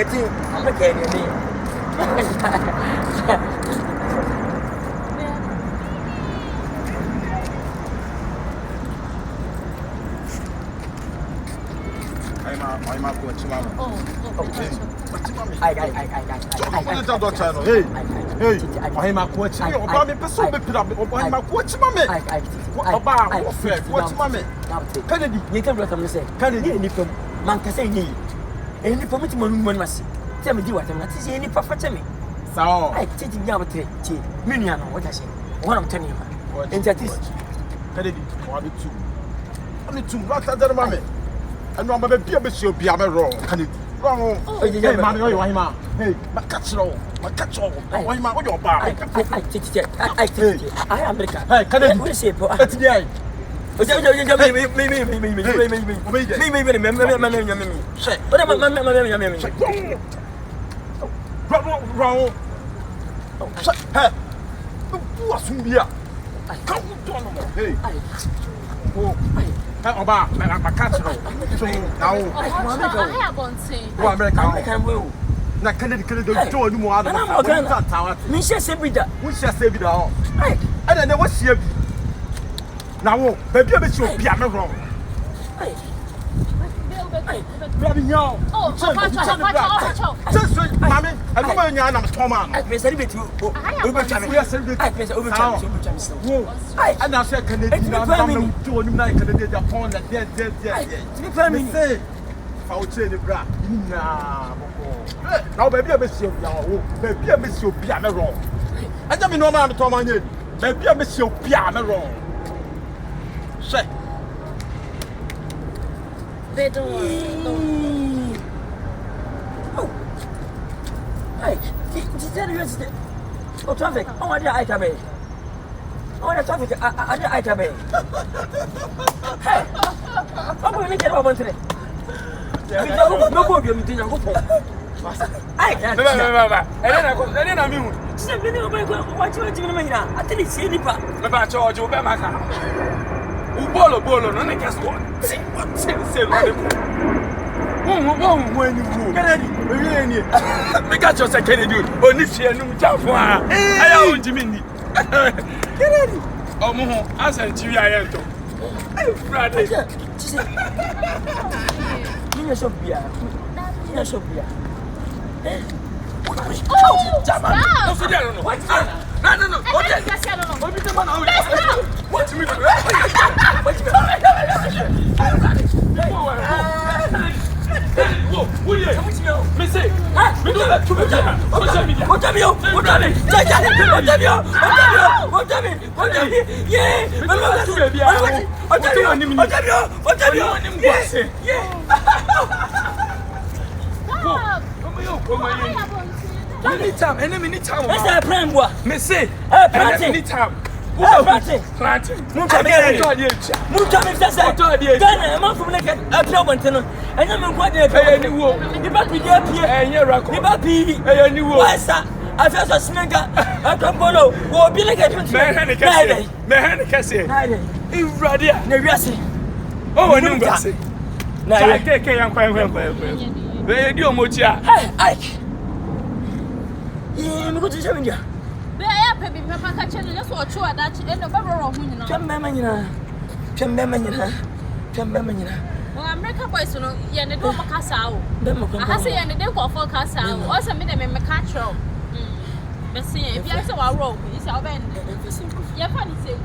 getting American. I'm not going to Mama. Okay. I don't know. Hey, I'm not going to you. I'm a person who put up. I'm not going to Mamma. What's Mamma? Kennedy, you can welcome say. Kennedy, any from Mancassi. Any permit money. Tell me what I'm not seeing any profit to me. So I take you out to Minion, what I say. One I'm telling you. And that is Kennedy, only two. What's that, Mamma? I know I'm a baby, you'll be wrong. Can it wrong? Hey, man, hey, my catch all. Why, my your bar? I am American. Hey, can I say, that's the eye. Oba, my catch now. So now, I have on say. American will. Na Kennedy do no more than that. Me share Sebida. We share Sebida. And then what's here? Now, baby, I should be wrong. Oh, just Mammy, I go in your Thomas. I celebrate you. And I said, Kennedy, I'm doing like Kennedy upon that dead. Say, I'll say the bra. Now, baby, I miss you. Baby, I miss you. Piano wrong. I don't know, I'm Thomas. Baby, I miss you. Piano wrong. Say, they don't. Oh, hey, oh, traffic. Oh, I did item. Oh, the traffic. I did item. Hey, I'm going to get over today. No good, you're meeting your hoop. I can't. And then I mean, what you mean? I think it's any part about George Obama. Bolo, no, I guess what? Say, when you go, Kennedy, we got your second dude. Only see a new job for her. I own Jimmy. Kennedy, oh, I said, G.I.M. Friday. You should be a. You should be a. Oh, stop! No. What do you mean? Anytime. What's that plan, boy? Me say, anytime. Planting. Move to me, Ghana, I'm from like a problem. And I'm quite a pay any woe. You might be there, and you're a copy. And you were, sir. I felt a snake. I don't follow. Will be like a man. Can say, you ready? Oh, I don't say. Now I can't quite well. They do Motia. Hey, I'm going to show you. I have been Papa catching just what you are that end of everyone. Well, American boys, you know, you're the dog Cassao. I say, and the day for Cassao. Also, made them in Macatro. But see, if you are so wrong, it's our band. You're funny, say.